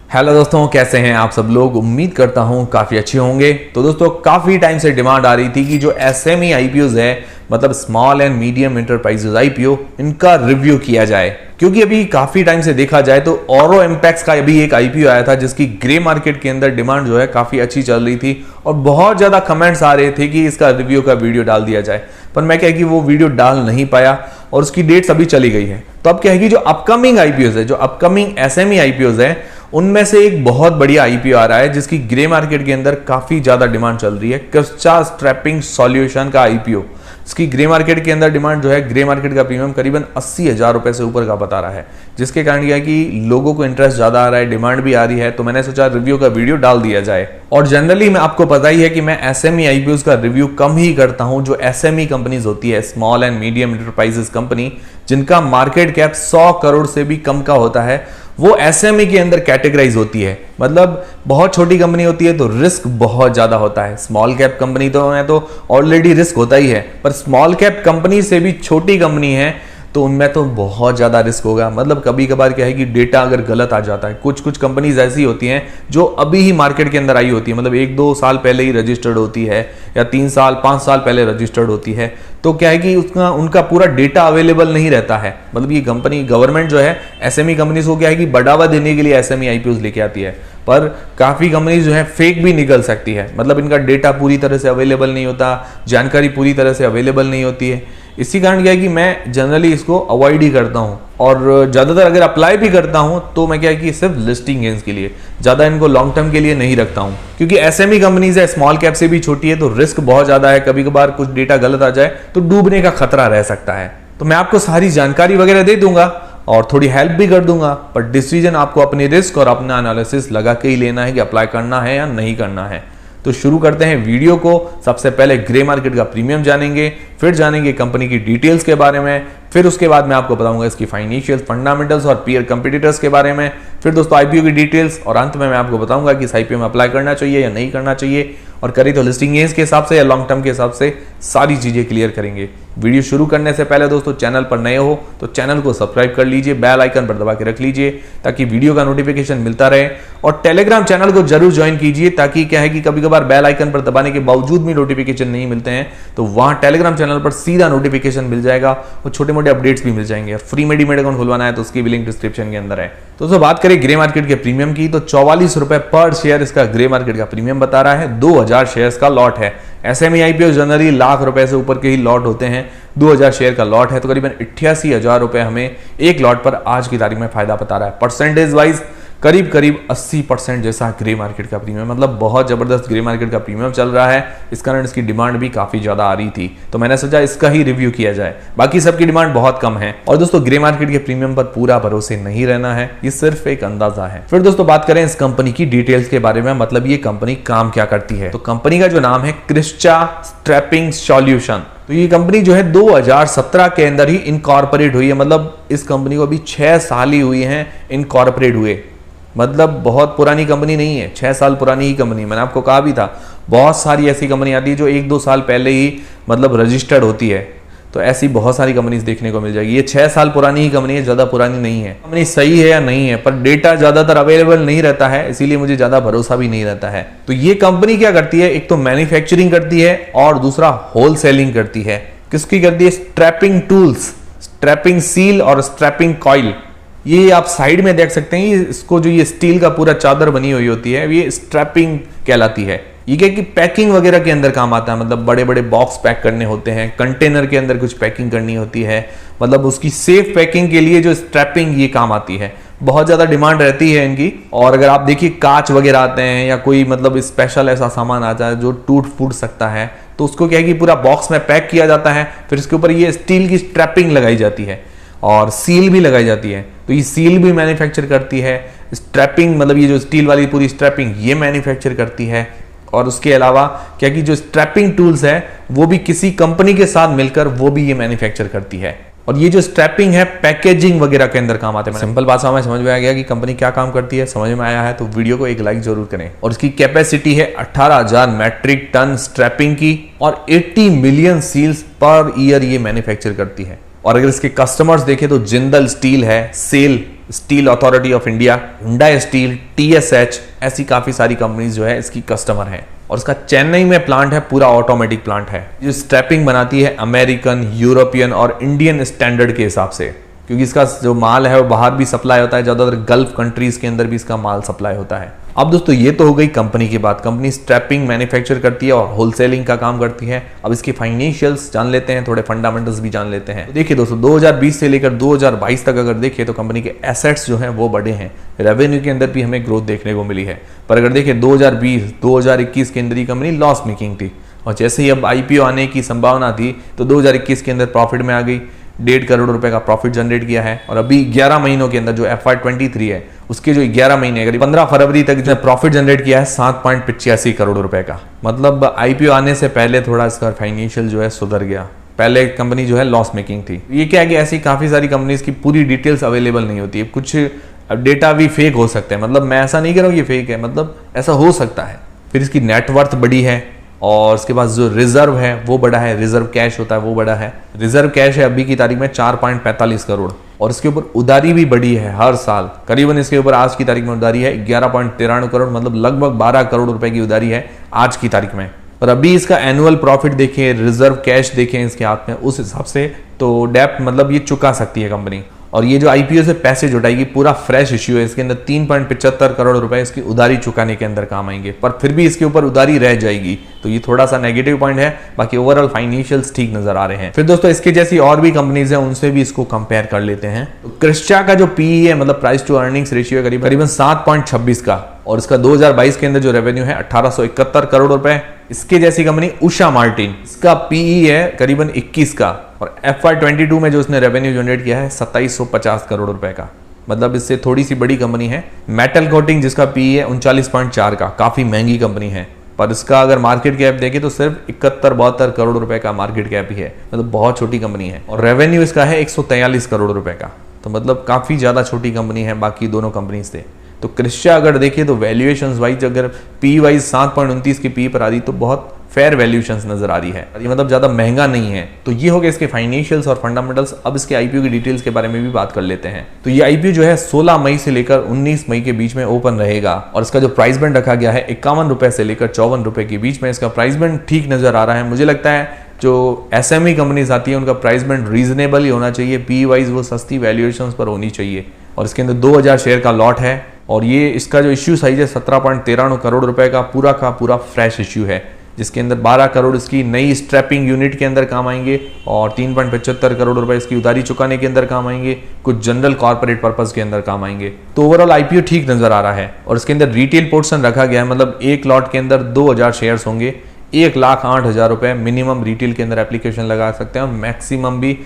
Hello दोस्तों, कैसे हैं आप सब लोग। उम्मीद करता हूं काफ़ी अच्छे होंगे। तो दोस्तों, काफ़ी टाइम से डिमांड आ रही थी कि जो एसएमई आईपीओज है, मतलब small and medium enterprises IPO, इनका रिव्यू किया जाए। क्योंकि अभी काफ़ी टाइम से देखा जाए तो ऑरो एम्पैक्स का अभी एक आईपीओ आया था जिसकी ग्रे मार्केट के अंदर डिमांड जो है काफ़ी अच्छी चल रही थी और बहुत ज़्यादा कमेंट्स आ रहे थे कि इसका रिव्यू का वीडियो डाल दिया जाए। पर मैं क्या है कि वो वीडियो डाल नहीं पाया और उसकी डेट्स अभी चली गई है। तो अब क्या है कि जो अपकमिंग आईपीओज है, जो अपकमिंग एसएमई आईपीओज है, उनमें से एक बहुत बढ़िया आईपीओ आ रहा है जिसकी ग्रे मार्केट के अंदर काफी ज्यादा डिमांड चल रही है। क्रिस्टा स्ट्रैपिंग सॉल्यूशन का आईपीओ, इसकी ग्रे मार्केट के अंदर डिमांड जो है, ग्रे मार्केट का प्रीमियम करीबन 80,000 रुपए से ऊपर का बता रहा है, जिसके कारण यह है कि लोगों को इंटरेस्ट ज्यादा आ रहा है, डिमांड भी आ रही है। तो मैंने सोचा रिव्यू का वीडियो डाल दिया जाए। और जनरली मैं आपको पता ही है कि मैं एसएमई आईपीओ का रिव्यू कम ही करता हूं। जो एसएमई कंपनीज होती है, small and medium enterprises company, जिनका मार्केट कैप 100 करोड़ से भी कम का होता है, वो एसएमई के अंदर कैटेगराइज होती है। मतलब बहुत छोटी कंपनी होती है तो रिस्क बहुत ज्यादा होता है। स्मॉल कैप कंपनी तो है तो ऑलरेडी रिस्क होता ही है, पर स्मॉल कैप कंपनी से भी छोटी कंपनी है तो उनमें तो बहुत ज्यादा रिस्क होगा। मतलब कभी कभार क्या है कि डेटा अगर गलत आ जाता है, कुछ कुछ कंपनीज ऐसी होती हैं जो अभी ही मार्केट के अंदर आई होती है, मतलब 1-2 साल पहले ही रजिस्टर्ड होती है या 3 साल 5 साल पहले रजिस्टर्ड होती है। तो क्या है कि उनका पूरा डेटा अवेलेबल नहीं रहता है। मतलब ये कंपनी, गवर्नमेंट जो है एसएमई कंपनीज को क्या है कि बढ़ावा देने के लिए एसएमई आईपीओ लेके आती है, पर काफी कंपनीज जो है फेक भी निकल सकती है। मतलब इनका डेटा पूरी तरह से अवेलेबल नहीं होता, जानकारी पूरी तरह से अवेलेबल नहीं होती है। इसी कारण क्या है कि मैं जनरली इसको अवॉइड ही करता हूं और ज्यादातर अगर अप्लाई भी करता हूं तो मैं क्या है कि सिर्फ लिस्टिंग गेन्स के लिए, ज्यादा इनको लॉन्ग टर्म के लिए नहीं रखता हूं। क्योंकि एसएमई कंपनीज है, स्मॉल कैप से भी छोटी है, तो रिस्क बहुत ज्यादा है। कभी कभार कुछ डेटा गलत आ जाए तो डूबने का खतरा रह सकता है। तो मैं आपको सारी जानकारी वगैरह दे दूंगा और थोड़ी हेल्प भी कर दूंगा, पर डिसीजन आपको अपने रिस्क और अपना एनालिसिस लगा के ही लेना है कि अप्लाई करना है या नहीं करना है। तो शुरू करते हैं वीडियो को। सबसे पहले ग्रे मार्केट का प्रीमियम जानेंगे, फिर जानेंगे कंपनी की डिटेल्स के बारे में, फिर उसके बाद मैं आपको बताऊंगा इसकी फाइनेंशियल फंडामेंटल्स और पीयर कंपटीटर्स के बारे में, फिर दोस्तों आईपीओ की डिटेल्स, और अंत में मैं आपको बताऊंगा कि इस आईपीओ में अप्लाई करना चाहिए या नहीं करना चाहिए, और करें तो लिस्टिंग गेन्स के हिसाब से या लॉन्ग टर्म के हिसाब से, सारी चीजें क्लियर करेंगे। वीडियो शुरू करने से पहले दोस्तों, चैनल पर नए हो तो चैनल को सब्सक्राइब कर लीजिए, बेल आइकन पर दबा के रख लीजिए ताकि वीडियो का नोटिफिकेशन मिलता रहे, और टेलीग्राम चैनल को जरूर ज्वाइन कीजिए ताकि क्या है कि कभी कभार बेल आइकन पर दबाने के बावजूद भी नोटिफिकेशन नहीं मिलते हैं तो वहां टेलीग्राम चैनल पर सीधा नोटिफिकेशन मिल जाएगा और छोटे मोटे अपडेट्स भी मिल जाएंगे। और फ्री में डीमैट अकाउंट खुलवाना है तो उसकी भी लिंक डिस्क्रिप्शन के अंदर है। तो दोस्तों बात करें ग्रे मार्केट के प्रीमियम की, तो 44 रुपए पर शेयर इसका ग्रे मार्केट का प्रीमियम बता रहा है। 2000 शेयर्स का लॉट है। एसएमई आईपीओ जनरली लाख रुपए से ऊपर के ही लॉट होते हैं, 2000 शेयर का लॉट है तो करीबन 88,000 रुपए हमें एक लॉट पर आज की तारीख में फायदा बता रहा है। परसेंटेज वाइज करीब करीब 80% जैसा ग्रे मार्केट का प्रीमियम, मतलब बहुत जबरदस्त ग्रे मार्केट का प्रीमियम चल रहा है। इस कारण इसकी डिमांड भी काफी ज्यादा आ रही थी, तो मैंने सोचा इसका ही रिव्यू किया जाए। बाकी सबकी डिमांड बहुत कम है। और दोस्तों ग्रे मार्केट के प्रीमियम पर पूरा भरोसे नहीं रहना है, ये सिर्फ एक अंदाजा है। फिर दोस्तों बात करें इस कंपनी की डिटेल्स के बारे में, मतलब ये कंपनी काम क्या करती है। तो कंपनी का जो नाम है क्रिस्टा स्ट्रैपिंग सॉल्यूशन। तो ये कंपनी जो है 2017 के अंदर ही इनकॉर्पोरेट हुई है। मतलब इस कंपनी को अभी 6 साल ही हुए हैं इनकॉर्पोरेट हुए, मतलब बहुत पुरानी कंपनी नहीं है, 6 साल पुरानी ही कंपनी। मैंने आपको कहा भी था बहुत सारी ऐसी कंपनी आती है जो 1-2 साल पहले ही मतलब रजिस्टर्ड होती है, तो ऐसी बहुत सारी कंपनीज देखने को मिल जाएगी। ये 6 साल पुरानी ही कंपनी है, ज्यादा पुरानी नहीं है। कंपनी सही है या नहीं है, पर डेटा ज्यादातर अवेलेबल नहीं रहता है, इसीलिए मुझे ज्यादा भरोसा भी नहीं रहता है। तो ये कंपनी क्या करती है, एक तो मैन्युफैक्चरिंग करती है और दूसरा होलसेलिंग करती है। किसकी करती है? स्ट्रैपिंग टूल्स, स्ट्रैपिंग सील और स्ट्रैपिंग कॉइल। ये आप साइड में देख सकते हैं, इसको जो ये स्टील का पूरा चादर बनी हुई होती है, ये स्ट्रैपिंग कहलाती है। ये क्या कि पैकिंग वगैरह के अंदर काम आता है, मतलब बड़े बड़े बॉक्स पैक करने होते हैं, कंटेनर के अंदर कुछ पैकिंग करनी होती है, मतलब उसकी सेफ पैकिंग के लिए जो स्ट्रैपिंग ये काम आती है। बहुत ज्यादा डिमांड रहती है इनकी। और अगर आप देखिए कांच वगैरह आते हैं या कोई मतलब स्पेशल ऐसा सामान आता है जो टूट फूट सकता है, तो उसको क्या है कि पूरा बॉक्स में पैक किया जाता है, फिर इसके ऊपर ये स्टील की स्ट्रैपिंग लगाई जाती है और सील भी लगाई जाती है। तो ये सील भी मैन्युफैक्चर करती है, स्ट्रैपिंग मतलब ये जो स्टील वाली पूरी स्ट्रैपिंग ये मैन्युफैक्चर करती है। और उसके अलावा क्या कि जो स्ट्रैपिंग टूल्स है वो भी किसी कंपनी के साथ मिलकर वो भी ये मैन्युफैक्चर करती है। और ये जो स्ट्रैपिंग है पैकेजिंग वगैरह के अंदर काम आते हैं। सिंपल भाषा में समझ में आ गया कि कंपनी क्या काम करती है, समझ में आया है तो वीडियो को एक लाइक जरूर करें। और इसकी कैपेसिटी है 18,000 मैट्रिक टन स्ट्रैपिंग की और 80 मिलियन सील्स पर ईयर ये मैन्युफैक्चर करती है। और अगर इसके कस्टमर्स देखें तो जिंदल स्टील है, SAIL steel authority of India, Hyundai steel, TSH, ऐसी काफी सारी कंपनीज जो है इसकी कस्टमर है। और इसका चेन्नई में प्लांट है, पूरा ऑटोमेटिक प्लांट है। जो स्ट्रैपिंग बनाती है अमेरिकन, यूरोपियन और इंडियन स्टैंडर्ड के हिसाब से, क्योंकि इसका जो माल है वो बाहर भी सप्लाई होता है, ज्यादातर गल्फ कंट्रीज के अंदर भी इसका माल सप्लाई होता है। अब दोस्तों ये तो हो गई कंपनी की बात। कंपनी स्ट्रैपिंग मैन्युफैक्चर करती है और होलसेलिंग का काम करती है। अब इसकी फाइनेंशियल्स जान लेते हैं, थोड़े फंडामेंटल्स भी जान लेते हैं। तो देखिए दोस्तों 2020 से लेकर 2022 तक अगर देखिए तो कंपनी के एसेट्स जो हैं वो बढ़े हैं। रेवेन्यू के अंदर भी हमें ग्रोथ देखने को मिली है। पर अगर देखिए 2020 2021 के अंदर ये कंपनी लॉस मेकिंग थी, और जैसे ही अब IPO आने की संभावना थी तो 2021 के अंदर प्रॉफिट में आ गई। 1.5 करोड़ रुपए का प्रॉफिट जनरेट किया है। और अभी 11 महीनों के अंदर जो FY23 है उसके जो 11 महीने करीब 15 फरवरी तक जो प्रॉफिट जनरेट किया है 7.85 करोड़ रुपए का। मतलब IPO आने से पहले थोड़ा इसका फाइनेंशियल जो है सुधर गया। पहले कंपनी जो है लॉस मेकिंग थी। ये क्या है कि ऐसी काफी सारी कंपनीज की पूरी डिटेल्स अवेलेबल नहीं होती है, कुछ डेटा भी फेक हो सकते हैं। मतलब मैं ऐसा नहीं कह रहा हूँ ये फेक है, मतलब ऐसा हो सकता है। फिर इसकी नेटवर्थ बड़ी है और उसके पास जो रिजर्व है वो बड़ा है, रिजर्व कैश होता है वो बड़ा है। रिजर्व कैश है अभी की तारीख में 4.45 करोड़, और इसके ऊपर उधारी भी बढ़ी है हर साल। करीबन इसके ऊपर आज की तारीख में उधारी है 11.93 करोड़, मतलब लगभग 12 करोड़ रुपए की उधारी है आज की तारीख में। और अभी इसका एनुअल प्रॉफिट देखें, रिजर्व कैश देखें इसके हाथ में, उस हिसाब से तो डेप्ट मतलब ये चुका सकती है कंपनी। और ये जो IPO से पैसे जुटाएगी पूरा फ्रेश इश्यू है, इसके अंदर 3.75 करोड़ रुपए इसकी उधारी चुकाने के अंदर काम आएंगे, पर फिर भी इसके ऊपर उधारी रह जाएगी। तो ये थोड़ा सा नेगेटिव पॉइंट है। बाकी ओवरऑल फाइनेंशियल्स ठीक नजर आ रहे हैं। फिर दोस्तों इसके जैसी और भी कंपनीज हैं, उनसे भी इसको कंपेयर कर लेते हैं। तो क्रिस्चा का जो PE है मतलब प्राइस टू अर्निंग्स रेशियो है करीबन 7.26 का, और इसका 2022 के अंदर जो रेवेन्यू है 1871 करोड़ रुपए। इसके जैसी कंपनी उषा मार्टिन, इसका PE है करीबन 21 का, और FY22 में जो उसने रेवेन्यू जनरेट किया है 2750 करोड़ रुपए का। मतलब इससे थोड़ी सी बड़ी कंपनी है। मेटल कोटिंग जिसका PE है 39.4 का, काफी महंगी कंपनी है, पर इसका अगर मार्केट कैप देखें तो सिर्फ 71-72 करोड़ रुपए का मार्केट कैप ही है, मतलब बहुत छोटी कंपनी है। और रेवेन्यू इसका है 143 करोड़ रुपए का, तो मतलब काफी ज्यादा छोटी कंपनी है बाकी दोनों कंपनी से। तो क्रिस्चा अगर देखिए तो वैल्यूएशंस वाइज अगर PE वाइज 7.29 की PE पर आ रही तो बहुत फेयर वैल्यूएशंस नजर आ रही है, ये मतलब ज्यादा महंगा नहीं है। तो ये हो गए इसके फाइनेंशियल्स और फंडामेंटल्स। अब इसके IPO की डिटेल्स के बारे में भी बात कर लेते हैं। तो ये IPO जो है 16 मई से लेकर 19 मई के बीच में ओपन रहेगा, और इसका जो प्राइस बैंड रखा गया है 51 रुपए से लेकर 54 रुपए के बीच में। इसका प्राइस बैंड ठीक नजर आ रहा है। मुझे लगता है जो SME कंपनीज आती है उनका प्राइस बैंड रीजनेबल ही होना चाहिए, PE वाइज वो सस्ती वैल्यूएशंस पर होनी चाहिए। और इसके अंदर 2000 शेयर का लॉट है, और ये इसका जो इश्यू साइज है 17.13 करोड़ रुपए का पूरा फ्रेश इश्यू है, जिसके अंदर 12 करोड़ इसकी नई स्ट्रैपिंग यूनिट के अंदर काम आएंगे, और 3.75 करोड़ रुपए इसकी उधारी चुकाने के अंदर काम आएंगे, कुछ जनरल कॉर्पोरेट पर्पस के अंदर काम आएंगे। तो ओवरऑल IPO ठीक नजर आ रहा है। और इसके अंदर रिटेल पोर्शन रखा गया है, मतलब एक लॉट के अंदर 2000 शेयर्स होंगे, 1,08,000 रुपए मिनिमम रिटेल के अंदर एप्लीकेशन लगा सकते हैं, और मैक्सिमम भी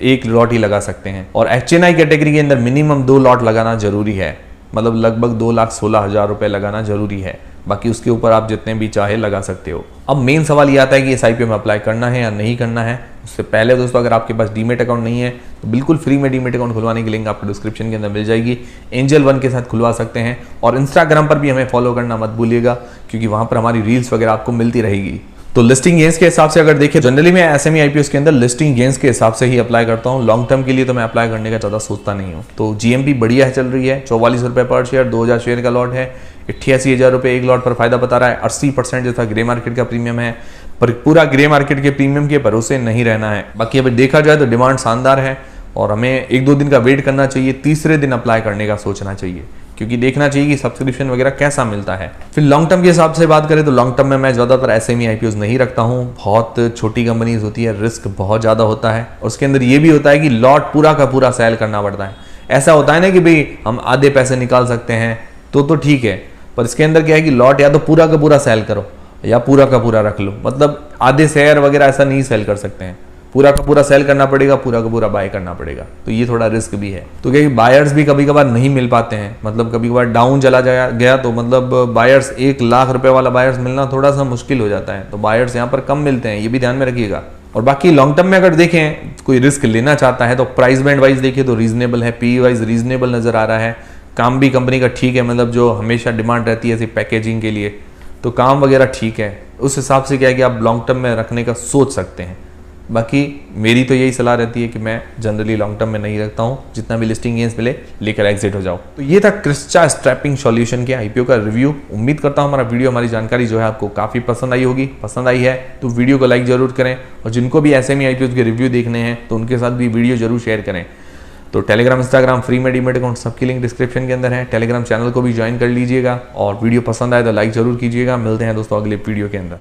एक लॉट ही लगा सकते हैं। और HNI कैटेगरी के अंदर मिनिमम 2 लॉट लगाना जरूरी है, मतलब लगभग 2,16,000 रुपए लगाना जरूरी है। बाकी उसके ऊपर आप जितने भी चाहे लगा सकते हो। अब मेन सवाल ये आता है कि इस IPO में अप्लाई करना है या नहीं करना है। उससे पहले दोस्तों अगर आपके पास डीमेट अकाउंट नहीं है तो बिल्कुल फ्री में डीमेट अकाउंट खुलवाने की लिंक आपको डिस्क्रिप्शन के अंदर मिल जाएगी। एंजल वन के साथ खुलवा सकते हैं, और इंस्टाग्राम पर भी हमें फॉलो करना मत भूलिएगा, क्योंकि वहां पर हमारी रील्स वगैरह आपको मिलती रहेगी। तो लिस्टिंग गेंस के हिसाब से अगर देखिए, जनरली मैं SME IPOs के अंदर लिस्टिंग गेंस के हिसाब से ही अप्लाई करता हूँ। लॉन्ग टर्म के लिए तो मैं अप्लाई करने का ज़्यादा सोचता नहीं हूँ। तो GMP बढ़िया है, चल रही है 44 रुपए पर शेयर, 2000 शेयर का लॉट है, 88,000 रुपए एक लॉट पर फायदा बता रहा है। 80% जो था ग्रे मार्केट का प्रीमियम है, पर पूरा ग्रे मार्केट के प्रीमियम के भरोसे नहीं रहना है। बाकी अभी देखा जाए तो डिमांड शानदार है, और हमें 1-2 दिन का वेट करना चाहिए, तीसरे दिन अप्लाई करने का सोचना चाहिए, क्योंकि देखना चाहिए कि सब्सक्रिप्शन वगैरह कैसा मिलता है। फिर लॉन्ग टर्म के हिसाब से बात करें तो लॉन्ग टर्म में मैं ज़्यादातर SME IPOs नहीं रखता हूँ। बहुत छोटी कंपनीज होती है, रिस्क बहुत ज़्यादा होता है, और उसके अंदर ये भी होता है कि लॉट पूरा का पूरा सेल करना पड़ता है। ऐसा होता है ना कि भाई हम आधे पैसे निकाल सकते हैं तो ठीक है, पर इसके अंदर क्या है कि लॉट या तो पूरा का पूरा सेल करो या पूरा का पूरा रख लो, मतलब आधे शेयर वगैरह ऐसा नहीं सेल कर सकते हैं। पूरा का पूरा सेल करना पड़ेगा, पूरा का पूरा बाय करना पड़ेगा, तो ये थोड़ा रिस्क भी है। तो क्या बायर्स भी कभी कभार नहीं मिल पाते हैं, मतलब कभी कभार डाउन चला गया तो मतलब बायर्स 1 लाख रुपए वाला बायर्स मिलना थोड़ा सा मुश्किल हो जाता है। तो बायर्स यहाँ पर कम मिलते हैं, ये भी ध्यान में रखिएगा। और बाकी लॉन्ग टर्म में अगर देखें कोई रिस्क लेना चाहता है तो प्राइस बैंड वाइज देखिए तो रीजनेबल है, PE वाइज रीजनेबल नजर आ रहा है, काम भी कंपनी का ठीक है, मतलब जो हमेशा डिमांड रहती है ऐसी पैकेजिंग के लिए, तो काम वगैरह ठीक है। उस हिसाब से क्या है कि आप लॉन्ग टर्म में रखने का सोच सकते हैं। बाकी मेरी तो यही सलाह रहती है कि मैं जनरली लॉन्ग टर्म में नहीं रखता हूँ, जितना भी लिस्टिंग गेंस मिले लेकर एग्जिट हो जाओ। तो ये था क्रिस्चा स्ट्रैपिंग सॉल्यूशन के आईपीओ का रिव्यू। उम्मीद करता हूँ हमारा वीडियो, हमारी जानकारी जो है आपको काफी पसंद आई होगी। पसंद आई है तो वीडियो को लाइक जरूर करें, और जिनको भी एसएमई आईपीओ के रिव्यू देखने हैं तो उनके साथ भी वीडियो जरूर शेयर करें। तो टेलीग्राम, इंस्टाग्राम, फ्री में डीमेट अकाउंट सबकी लिंक डिस्क्रिप्शन के अंदर है। टेलीग्राम चैनल को भी ज्वाइन कर लीजिएगा, और वीडियो पसंद आए तो लाइक जरूर कीजिएगा। मिलते हैं दोस्तों अगले वीडियो के अंदर।